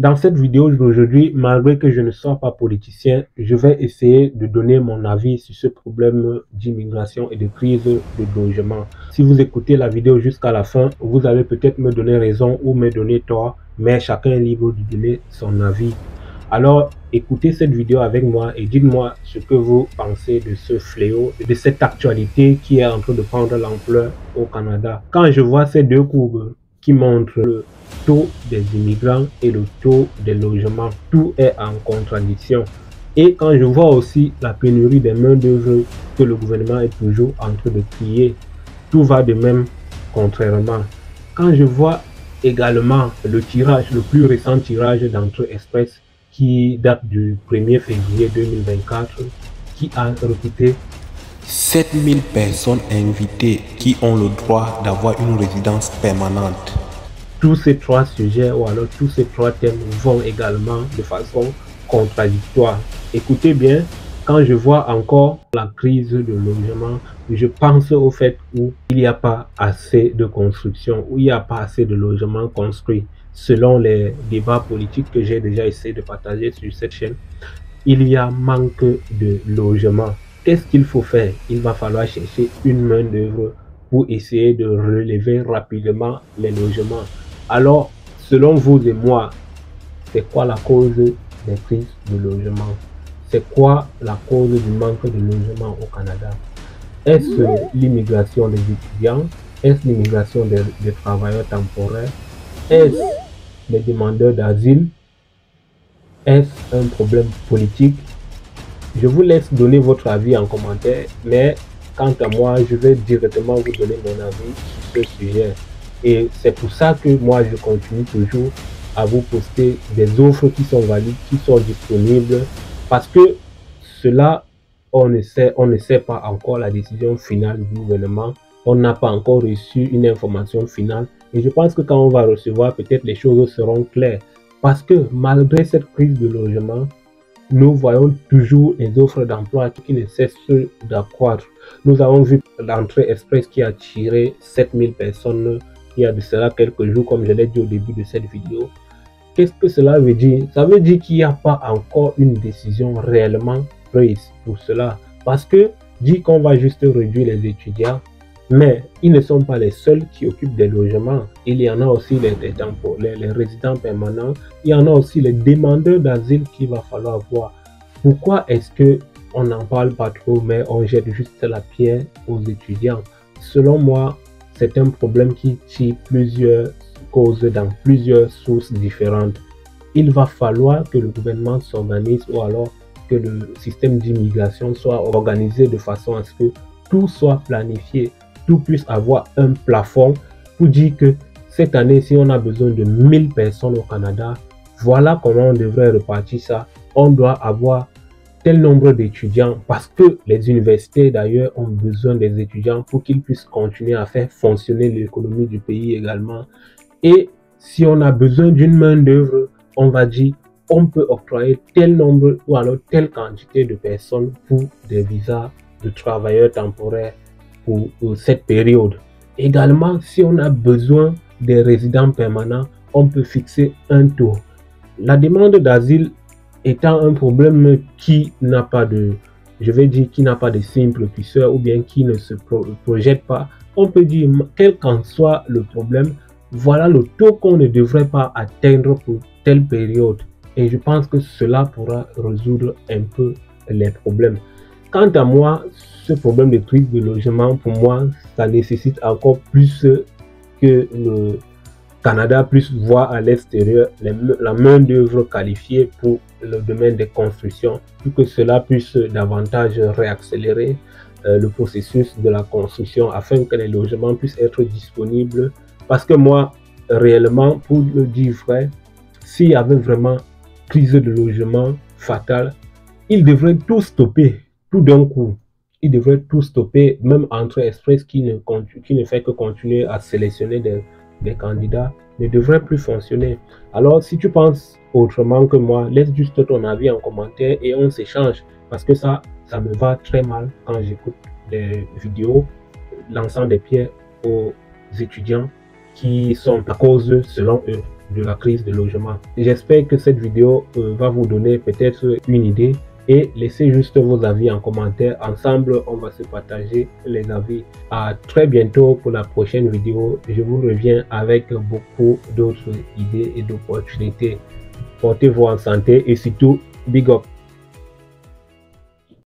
Dans cette vidéo d'aujourd'hui, malgré que je ne sois pas politicien, je vais essayer de donner mon avis sur ce problème d'immigration et de crise de logement. Si vous écoutez la vidéo jusqu'à la fin, vous allez peut-être me donner raison ou me donner tort, mais chacun est libre de donner son avis. Alors, écoutez cette vidéo avec moi et dites-moi ce que vous pensez de ce fléau, de cette actualité qui est en train de prendre l'ampleur au Canada. Quand je vois ces deux courbes qui montrent le taux des immigrants et le taux des logements, tout est en contradiction. Et quand je vois aussi la pénurie des main-d'œuvre que le gouvernement est toujours en train de crier, tout va de même contrairement. Quand je vois également le tirage, le plus récent tirage d'Entrée Express qui date du 1er février 2024, qui a recruté 7000 personnes invitées qui ont le droit d'avoir une résidence permanente. Tous ces trois sujets ou alors tous ces trois thèmes vont également de façon contradictoire. Écoutez bien, quand je vois encore la crise de logement, je pense au fait où il n'y a pas assez de construction, où il n'y a pas assez de logements construits. Selon les débats politiques que j'ai déjà essayé de partager sur cette chaîne, il y a manque de logements. Qu'est-ce qu'il faut faire? Il va falloir chercher une main d'œuvre pour essayer de relever rapidement les logements. Alors, selon vous et moi, c'est quoi la cause des crises de logement? C'est quoi la cause du manque de logement au Canada? Est-ce l'immigration des étudiants? Est-ce l'immigration des travailleurs temporaires? Est-ce les demandeurs d'asile? Est-ce un problème politique? Je vous laisse donner votre avis en commentaire, mais quant à moi, je vais directement vous donner mon avis sur ce sujet. Et c'est pour ça que moi, je continue toujours à vous poster des offres qui sont valides, qui sont disponibles, parce que cela, on ne sait pas encore la décision finale du gouvernement. On n'a pas encore reçu une information finale. Et je pense que quand on va recevoir, peut-être les choses seront claires. Parce que malgré cette crise de logement, nous voyons toujours les offres d'emploi qui ne cessent d'accroître. Nous avons vu l'Entrée Express qui a attiré 7000 personnes il y a de cela quelques jours, comme je l'ai dit au début de cette vidéo. Qu'est-ce que cela veut dire? Ça veut dire qu'il n'y a pas encore une décision réellement prise pour cela. Parce que dit qu'on va juste réduire les étudiants, mais ils ne sont pas les seuls qui occupent des logements. Il y en a aussi les résidents permanents. Il y en a aussi les demandeurs d'asile qu'il va falloir voir. Pourquoi est-ce qu'on n'en parle pas trop, mais on jette juste la pierre aux étudiants? Selon moi, c'est un problème qui tire plusieurs causes dans plusieurs sources différentes. Il va falloir que le gouvernement s'organise ou alors que le système d'immigration soit organisé de façon à ce que tout soit planifié, tout puisse avoir un plafond pour dire que cette année, si on a besoin de 1000 personnes au Canada, voilà comment on devrait repartir ça. On doit avoir tel nombre d'étudiants parce que les universités d'ailleurs ont besoin des étudiants pour qu'ils puissent continuer à faire fonctionner l'économie du pays également. Et si on a besoin d'une main d'œuvre, on va dire on peut octroyer tel nombre ou alors telle quantité de personnes pour des visas de travailleurs temporaires pour cette période. Également, si on a besoin des résidents permanents, on peut fixer un taux. La demande d'asile étant un problème qui n'a pas de, je vais dire, qui n'a pas de simple cuisseur ou bien qui ne se projette pas, on peut dire, quel qu'en soit le problème, voilà le taux qu'on ne devrait pas atteindre pour telle période. Et je pense que cela pourra résoudre un peu les problèmes. Quant à moi, ce problème de crise de logement, pour moi, ça nécessite encore plus que le Canada puisse voir à l'extérieur la main d'œuvre qualifiée pour le domaine des constructions, pour que cela puisse davantage réaccélérer le processus de la construction afin que les logements puissent être disponibles. Parce que moi, réellement, pour le dire vrai, s'il y avait vraiment crise de logement fatale, ils devraient tout stopper, tout d'un coup. Ils devraient tout stopper, même Entrée Express qui ne fait que continuer à sélectionner des candidats ne devrait plus fonctionner. Alors, si tu penses autrement que moi, laisse juste ton avis en commentaire et on s'échange. Parce que ça me va très mal quand j'écoute des vidéos lançant des pierres aux étudiants qui sont à cause, selon eux, de la crise de logement. J'espère que cette vidéo va vous donner peut-être une idée et laissez juste vos avis en commentaire. Ensemble, on va se partager les avis. À très bientôt pour la prochaine vidéo. Je vous reviens avec beaucoup d'autres idées et d'opportunités. Portez-vous en santé et surtout, big up.